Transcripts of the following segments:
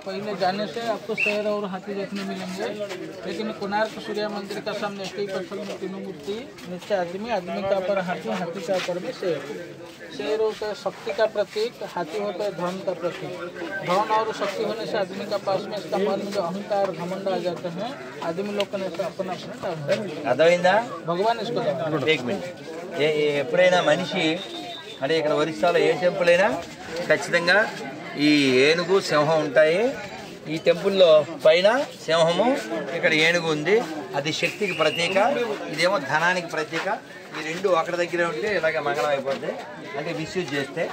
पहले जाने से आपको शेर और हाथी देखने मिलेंगे, लेकिन कोणार्क सूर्य मंदिर का सामने एक ही पत्थर में तीनों मूर्ति, नीचे आदमी, आदमी का ऊपर हाथी, हाथी का ऊपर में शेर। शेर होता है शक्ति का प्रतीक, हाथी होता है धन का प्रतीक। धन और शक्ति होने से आदमी का पास में इसका मन में जो अहंकार घमंड आ जाते हैं, आदमी लोग को अपना అర్థమైందా? भगवान इसको एक मिनट ఎప్పుడైనా మనిషి అంటే ఇక్కడ ఒరిస్సాలో ఏ టెంపుల్ అయినా ఖచ్చితంగా ఈ ఏనుగు సింహం ఉంటాయి. ఈ టెంపుల్లో పైన సింహము, ఇక్కడ ఏనుగు ఉంది. అది శక్తికి ప్రతీక, ఇదేమో ధనానికి ప్రతీక. ఈ రెండు ఒకటి దగ్గరే ఉంటే ఇలాగ మంగళం అయిపోతాయి. అంటే మిస్యూజ్ చేస్తే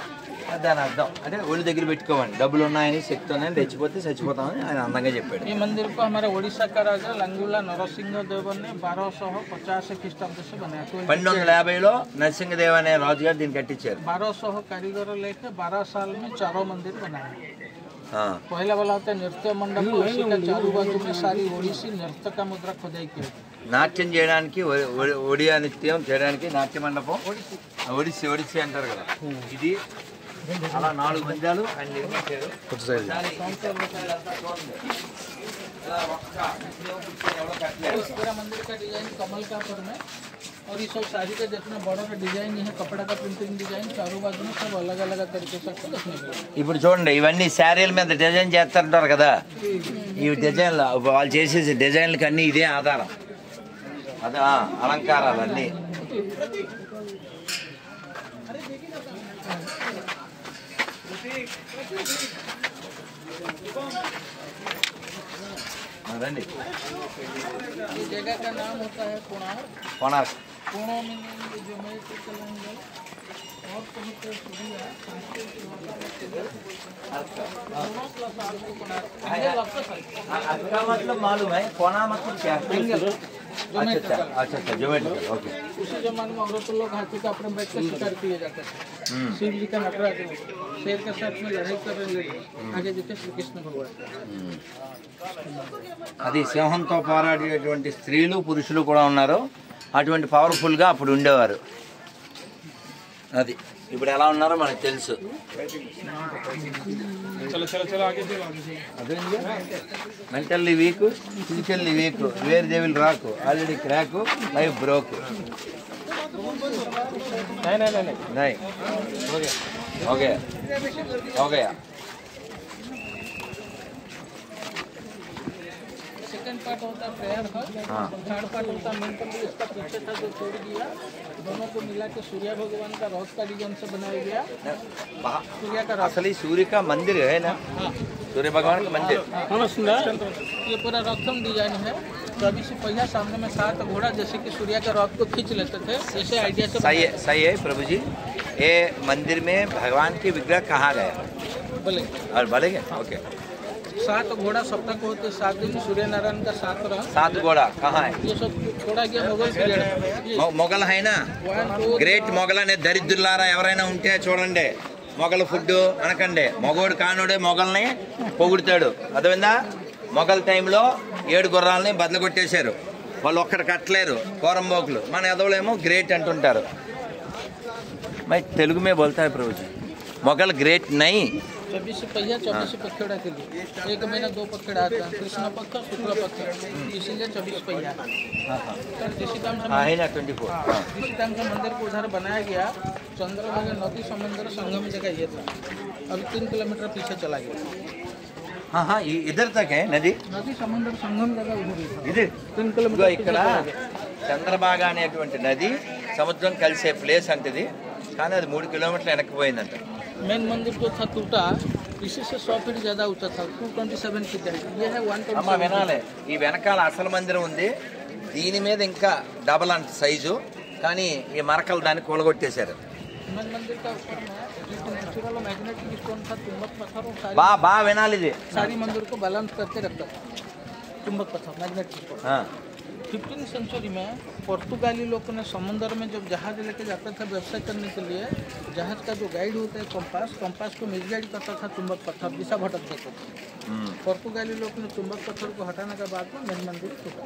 దాని అర్థం అంటే ఒళ్ళు దగ్గర పెట్టుకోవాలి, డబ్బులు ఉన్నాయని శక్తి ఉన్నాయని తెచ్చిపోతే చచ్చిపోతామని ఆయన అందంగా చెప్పాడు. ये मंदिर को हमारे ओडिशा का राजा लंगूला नरसिंह देव ने 1250 ख्रीष्टाब्द से बनाया। 1250లో నరసింహదేవ అనే రాజుగారు దీన్ని కట్టించారు. 1200 कारीगर लेके 12 साल में चारों मंदिर बनाए। पहला वाला होता है नृत्य मंडप, उसी का चारों बाजू में सारी ओडिसी नृत्य का मुद्रा खोदाई की। నాట్యం చేయడానికి ఒడియా నృత్యం చేయడానికి నాట్య మండపం ఒడిస్సీ ఒడిస్సీ అంటారు కదా. ఇది అలా 4 మందిరాలు ఆయన నిర్మించారు. मंदिर का डिजाइन कमल का पर में और ये सब साड़ी का जितना बड़ा का डिजाइन है, कपड़ा का प्रिंटिंग डिजाइन चारों बाजू में सब अलग अलग तरीके से आपको देखने मिलेगा. ఇప్పుడు చూడండి ఇవన్నీ శారీల మీద డిజైన్ చేస్తుంటారు కదా. ఈ డిజైన్లు వాళ్ళు చేసే డిజైన్లకి అన్నీ ఇదే ఆధారం. అదే అలంకారాలన్నీ. రండి. ये जगह का नाम होता है कोणार्क. कोणार्क कोणों में जो मैं तो चलेंगे और कहीं पे सूर्य का मतलब मालूम है. कोना मतलब क्या है? अच्छा अच्छा ज्योमेट्रिकल. ओके. उसी जमाने में औरतों लोग हाथी का अपने बैठ के शिकार किए जाते थे. शिव जी का नटराज शेर के साथ में लड़ाई कर रहे आगे देखे श्री कृष्ण भगवान. అది సింహంతో పోరాడేటువంటి స్త్రీలు పురుషులు కూడా ఉన్నారు. అటువంటి పవర్ఫుల్గా అప్పుడు ఉండేవారు. అది ఇప్పుడు ఎలా ఉన్నారో మనకు తెలుసు. Mentally week, physically week, where they will రాకు, ఆల్రెడీ క్రాక్, లైఫ్ బ్రోక్. नहीं हो गया हो गया. सेकंड पार्ट होता है प्रेयर हॉल. थर्ड पार्ट होता है मेंटली इसका पीछे था जो छोड़ दिया, दोनों को मिला के सूर्य भगवान का रथ का डिजाइन से बनाया गया. सूर्य का रथ असली सूर्य का मंदिर है ना. सूर्य भगवान का मंदिर. ये पूरा रथम डिजाइन है. 24 पहिया सामने में 7 घोड़ा जैसे कि सूर्य के रथ को खींच लेते थे, ऐसे आइडिया से. सही है प्रभु जी. ये मंदिर में भगवान के विग्रह कहाँ गया बोले और बोलेंगे. ओके. 7 घोड़ा सप्ताह को होते 7 दिन सूर्य नारायण का 7 रथ. 7 घोड़ा कहाँ है? ये सब थोड़ा गया मुगल पीरियड. మొగల్ అయినా గ్రేట్ మొగల్ అనే దరిద్రులారా ఎవరైనా ఉంటే చూడండి. మొగల్ ఫుడ్ అనకండి. మగోడు కానోడే మొగల్ని పొగుడుతాడు. అర్థమైందా? మొగల్ టైంలో 7 గుర్రాలని బదులు కొట్టేశారు. వాళ్ళు ఒక్కడు కట్టలేరు కోరంబోకులు. మన ఎదవలేమో గ్రేట్ అంటుంటారు. मैं तेलुगु में बोलता है प्रभु जी. మొగల్ గ్రేట్ నై. 24 पहिया 24 पखड़ा के लिए 1 महीना 2 पखड़ा आता है, कृष्ण पक्ष शुक्ल पक्ष, इसीलिए 24 पहिया. जिसी टाइम से 24 मंदिर को उधर बनाया गया, चंद्रभागा नदी समुद्र संगम जगह ये था. अभी 3 किलोमीटर पीछे चला गया. हाँ इधर तक है नदी. नदी समुद्र संगम जगह उधर ही था. ఇది 3 किलोमीटर ఇక్కడ చంద్రబాగా అనేటువంటి నది సముద్రం కలిసే ప్లేస్ అంటది. కానీ అది 3 కిలోమీటర్ల వెనక్కి పోయిందంట. मेन मंदिर जो था टूटा, इसी से 100 फीट ज़्यादा ऊंचा था. 227 फीट है. ये है 127. అమ్మ వినాలి. ఈ వెనకాల అసలు మందిరం ఉంది. దీని మీద ఇంకా డబల్ అంత సైజు. కానీ ఈ మరకలు దాన్ని కూలగొట్టేశారు. मेन मंदिर का ऊपर में नेचुरल मैग्नेटिक स्टोन था, चुंबक पत्थर, और बा विनाली जी. सारी मंदिर को बैलेंस करके रखता था. चुंबक पत्थर मैग्नेटिक स्टोन. 15वीं सेंचुरी में पुर्तगाली लोगों ने समुद्र में जब जहाज लेके जाता था व्यवसाय करने के लिए, जहाज का जो गाइड होता है कंपास को मिसगाइड करता था चुंबक पत्थर, दिशा भटक देता था. पुर्तगाली लोग ने चुंबक पत्थर को हटाने के बाद में मेन मंदिर टूटा.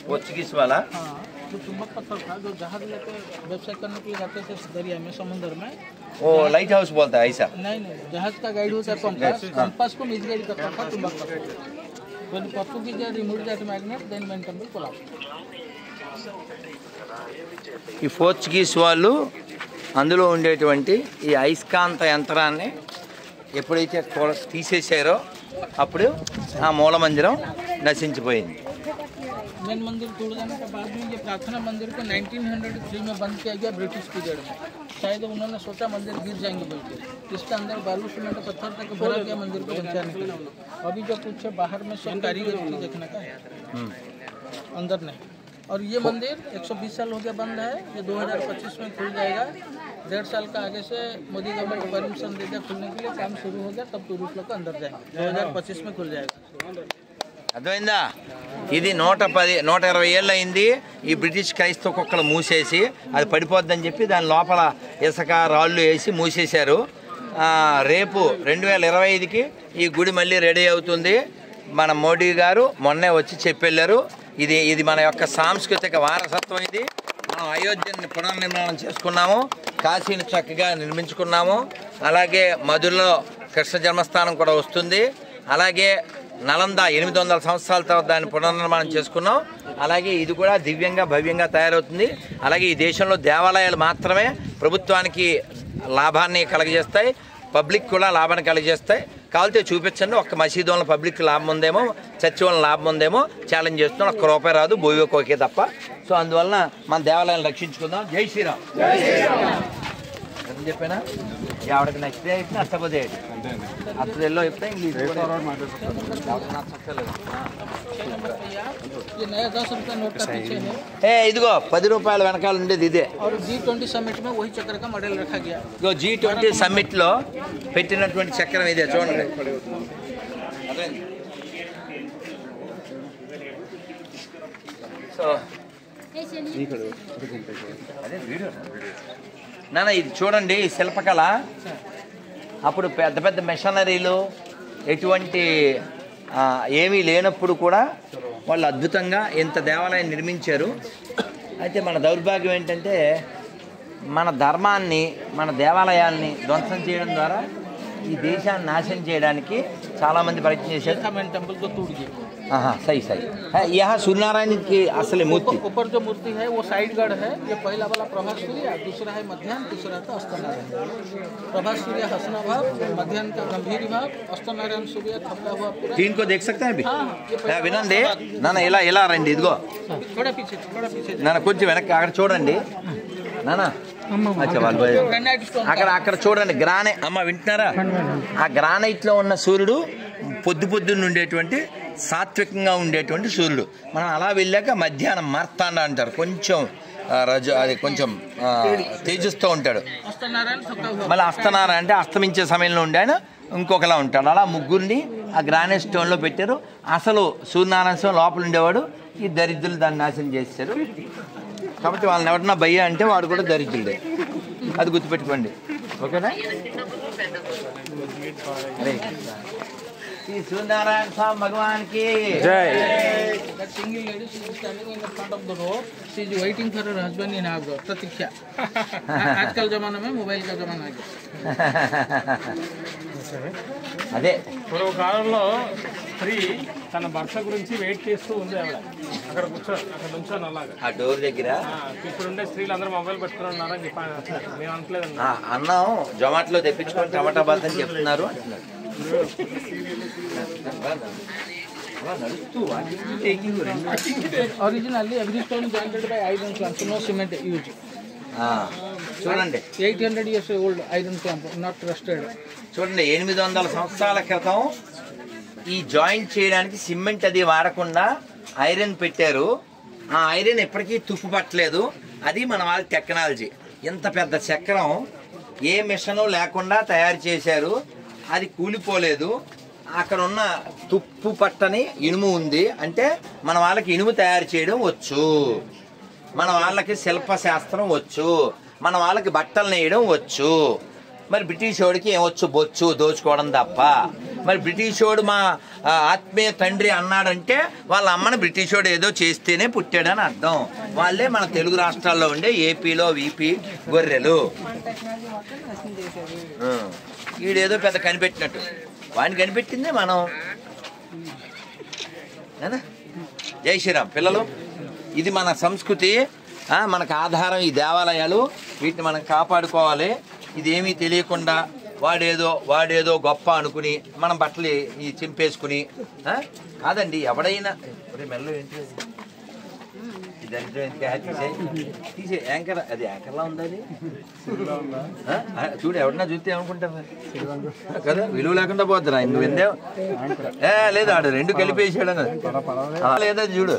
पोर्चुगीज वाला. हाँ, जो चुंबक पत्थर था जो जहाज लेके व्यवसाय करने के लिए जाते थे दरिया में, समुद्र में, वो लाइट हाउस बोलता है ऐसा? नहीं नहीं, जहाज का गाइड होता है कंपास, कंपास को मिसगाइड करता था तुम्बाक करता। When Portuguese removed that magnet, then main temple collapsed. ఈ పోర్చుగీస్ వాళ్ళు అందులో ఉండేటువంటి ఈ అయస్కాంత యంత్రాన్ని ఎప్పుడైతే తీసేశారో అప్పుడు ఆ మూల మందిరం నశించిపోయింది. मेन मंदिर तोड़ जाने के बाद में ये प्रार्थना मंदिर को 1903 में बंद किया गया ब्रिटिश पीरियड में। शायद उन्होंने सोचा मंदिर गिर जाएंगे बोल के, इसके अंदर बालू सीमेंट पत्थर तक भरा गया मंदिर को बचाने के लिए। अभी जो कुछ बाहर में सब कारीगरी देखने का है, अंदर नहीं। और ये मंदिर 120 साल हो गया बंद है, ये 2025 में खुल जाएगा। 1.5 साल का आगे से मोदी गवर्नमेंट परमिशन दे दिया खुलने के लिए, काम शुरू हो गया, तब टूरिस्ट लोग अंदर जाएंगे। 2025 में खुल जाएगा। అర్థమైందా? ఇది 120 ఏళ్ళు అయింది ఈ బ్రిటిష్ క్రైస్తవ కుక్కలు మూసేసి, అది పడిపోద్దని చెప్పి దాని లోపల ఇసుక రాళ్ళు వేసి మూసేశారు. రేపు 2025కి ఈ గుడి మళ్ళీ రెడీ అవుతుంది. మన మోడీ గారు మొన్నే వచ్చి చెప్పెళ్ళారు. ఇది మన యొక్క సాంస్కృతిక వారసత్వం. ఇది మనం అయోధ్యని పునర్నిర్మాణం చేసుకున్నాము, కాశీని చక్కగా నిర్మించుకున్నాము. అలాగే మధురలో కృష్ణ జన్మస్థానం కూడా వస్తుంది. అలాగే నలంద 800 సంవత్సరాల తర్వాత దాన్ని పునర్నిర్మాణం చేసుకున్నాం. అలాగే ఇది కూడా దివ్యంగా భవ్యంగా తయారవుతుంది. అలాగే ఈ దేశంలో దేవాలయాలు మాత్రమే ప్రభుత్వానికి లాభాన్ని కలగజేస్తాయి, పబ్లిక్ కూడా లాభాన్ని కలగజేస్తాయి. కావాలితే చూపించండి, ఒక్క మసీదు వల్ల పబ్లిక్ లాభం ఉందేమో, చర్చి వల్ల లాభం ఉందేమో ఛాలెంజ్ చేస్తున్నాం. ఒక్క రూపాయి రాదు, బోయో కోకే తప్ప. సో అందువలన మన దేవాలయాన్ని రక్షించుకుందాం. జై శ్రీరామ్. అని చెప్పానా? ఎవరికి నచ్చితే అయితే నచ్చకపోతే అసలు చెప్తే ఇంగ్లీష్ ये नया 10 रुपया नोट का पीछे है। ఇదిగో 10 రూపాయల వెనకాల ఉండేది ఇదే. और G20 समिट में वही चक्र का मॉडल रखा गया। ఇదిగో G20 సమ్మిట్ లో పెట్టినటువంటి చక్రం ఇదే, చూడండి. సో నాన్న ఇది చూడండి, ఈ శిల్పకళ. అప్పుడు పెద్ద పెద్ద మెషనరీలు ఎటువంటి ఏమీ లేనప్పుడు కూడా వాళ్ళు అద్భుతంగా ఇంత దేవాలయం నిర్మించారు. అయితే మన దౌర్భాగ్యం ఏంటంటే మన ధర్మాన్ని, మన దేవాలయాల్ని ధ్వంసం చేయడం ద్వారా ఈ దేశాన్ని నాశనం చేయడానికి చాలామంది ప్రయత్నం చేశారు. हाँ सही सही है। यहाँ सूर्यनारायण की असली मूर्ति ऊपर जो मूर्ति है वो साइड गढ़ है। ये पहला वाला प्रभास सूर्य, दूसरा है मध्याह्न, तीसरा था अस्तनारायण। प्रभास सूर्य हंसना भाव, मध्याह्न का गंभीर भाव, अस्तनारायण सूर्य थका हुआ पूरा। तीन को देख सकते हैं अभी? వినండి నాన్న, ఇలా రండి. ఇదిగో थोड़ा पीछे నాన్న, కొంచెం వెనక్కి అక్కడ చూడండి నాన్న. అక్కడ చూడండి అమ్మ వింటున్నారా? ఆ గ్రానైట్ లో ఉన్న సూర్యుడు పొద్దున్న ఉండేటువంటి సాత్వికంగా ఉండేటువంటి సూర్యుడు. మనం అలా వెళ్ళాక మధ్యాహ్నం మార్తాండ అంటారు, కొంచెం అది కొంచెం తేజస్తో ఉంటాడు. మళ్ళీ అస్తనారాయణ అంటే అస్తమించే సమయంలో ఉండే ఆయన ఇంకొకలా ఉంటాడు. అలా ముగ్గురిని ఆ గ్రానైట్ స్టోన్లో పెట్టారు. అసలు సూర్యనారాయణ స్వామి లోపల ఉండేవాడు. ఈ దరిద్రులు దాన్ని నాశనం చేశారు. కాబట్టి వాళ్ళని ఎవరన్నా భయ్య అంటే వాడు కూడా దరిద్రుడే, అది గుర్తుపెట్టుకోండి. ఓకేనా? श्री सूर्यनारायण स्वामी भगवान की जय। That single lady, she is standing in the front of the road. She is waiting for her husband in Agra. प्रतीक्षा. आजकल जमाना में मोबाइल का जमाना है. అదే పూర్వకాలంలో స్త్రీ తన భర్త గురించి వెయిట్ చేస్తూ ఉంది. అక్కడ నుంచొని అలాగా ఆ డోర్ దగ్గర. ఇప్పుడుండే స్త్రీలు అందరూ మొబైల్ పెట్టుకుని ఉన్నారని చెప్పాను. మేము అనట్లేదు. అన్నం జొమాటోలో తెప్పించుకొని టమాటా బాత్ అని చెప్తున్నారు అంటున్నారు. Originally, every stone is jointed by iron clamp, so no cement used. చూడండి 800 years old iron clamp, not rusted. చూడండి 800 సంవత్సరాల క్రితం ఈ జాయింట్ చేయడానికి సిమెంట్ అది వాడకుండా ఐరన్ పెట్టారు. ఆ ఐరన్ ఎప్పటికీ తుప్పు పట్టలేదు. అది మన వాళ్ళ టెక్నాలజీ. ఇంత పెద్ద చక్రం ఏ మిషను లేకుండా తయారు చేశారు. అది కూలిపోలేదు. అక్కడ ఉన్న తుప్పు పట్టని ఇనుము ఉంది. అంటే మన వాళ్ళకి ఇనుము తయారు చేయడం వచ్చు, మన వాళ్ళకి శిల్పశాస్త్రం వచ్చు, మన వాళ్ళకి బట్టలు నేయడం వచ్చు. మరి బ్రిటిష్ వాడికి ఏమొచ్చు? బొచ్చు దోచుకోవడం తప్ప. మరి బ్రిటిషోడు మా ఆత్మీయ తండ్రి అన్నాడంటే వాళ్ళ అమ్మని బ్రిటిషోడు ఏదో చేస్తేనే పుట్టాడని అర్థం. వాళ్ళే మన తెలుగు రాష్ట్రాల్లో ఉండే ఏపీలో వీపీ గొర్రెలు. వీడేదో పెద్ద కనిపెట్టినట్టు, వాడిని కనిపెట్టిందే మనం. జై శ్రీరామ్ పిల్లలు, ఇది మన సంస్కృతి, మనకు ఆధారం ఈ దేవాలయాలు. వీటిని మనం కాపాడుకోవాలి. ఇదేమీ తెలియకుండా వాడేదో గొప్ప అనుకుని మనం బట్టలు ఈ చింపేసుకుని కాదండి. ఎవడైనా మెల్లో ఏంటి తీసే యాంకర్, అది యాంకర్లా ఉందా? అది చూడు, ఎవడన్నా చూస్తే ఏమనుకుంటారు కదా, విలువ లేకుండా పోద్దురా. నువ్వు విందేం లేదు, ఆడు రెండు కలిపేసాడు లేదా చూడు.